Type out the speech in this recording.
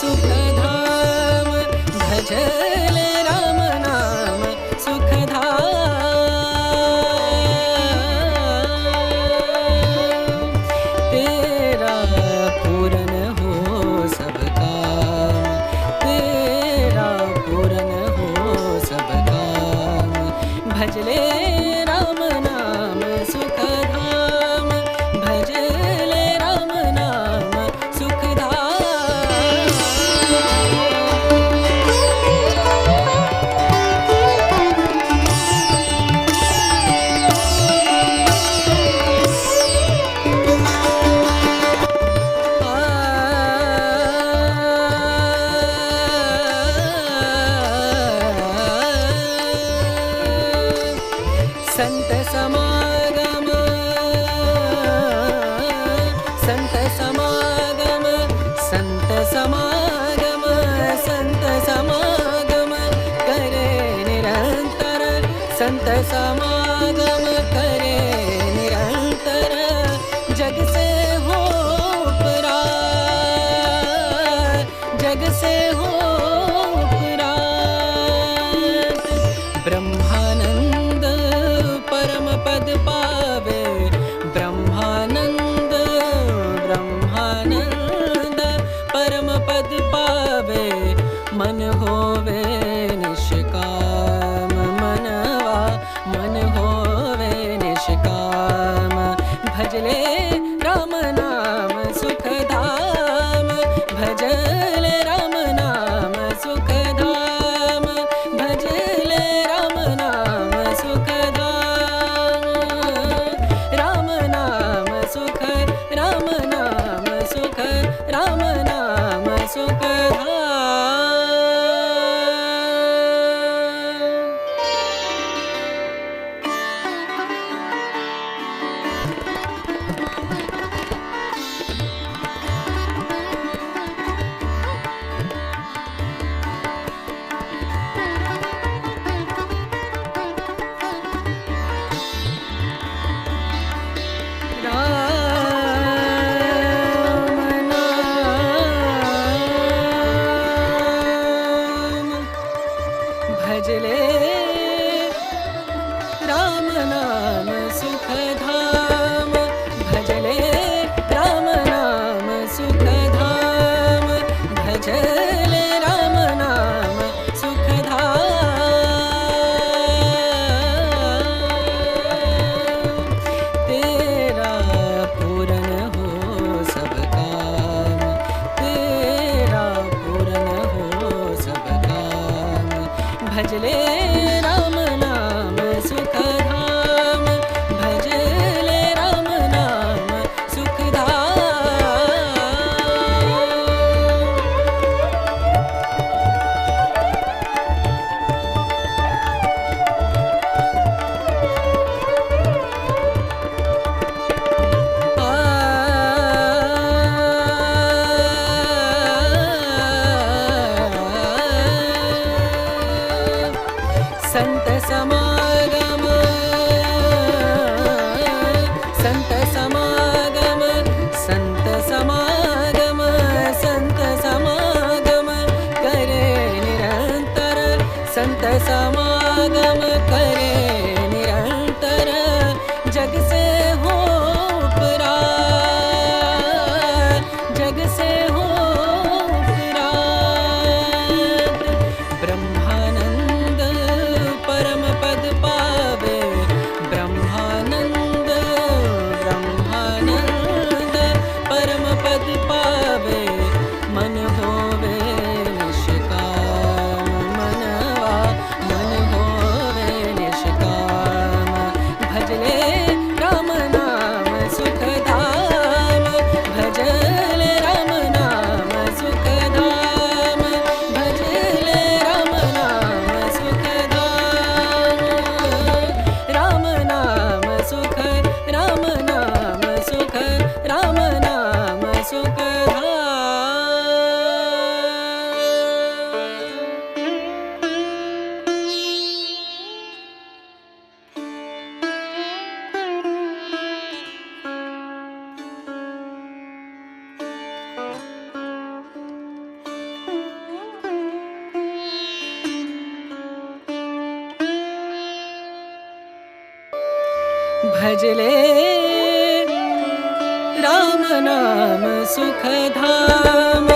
सुखधाम भजले राम नाम सुखधाम तेरा पूरन हो सब काम तेरा पूरन हो सब काम भजले राम नाम सुखधाम भजले राम नाम सुखधाम संत समागम संत समागम संत समागम संत समागम करे निरंतर संत समागम करे निरंतर जग से हो परार जग से हो परार ब्रह्मानंद परम पद पावे ब्रह्मानंद ब्रह्मानंद परम पद पावे मन होवे निष्काम मनवा मन होवे निष्काम भजले राम नाम सुखधाम भजले राम नाम सुखधाम भजले राम नाम सुखधाम राम नाम सुख राम नाम सुख राम नाम सुखधाम राम नाम भजले राम नाम सुखधाम भजले राम नाम सुखधाम भजले राम नाम सुखधाम तेरा पूरन हो सब काम तेरा पूरन हो सब काम भजले राम नाम सुखधाम भजले राम नाम सुखधाम भजले राम नाम सुखधाम।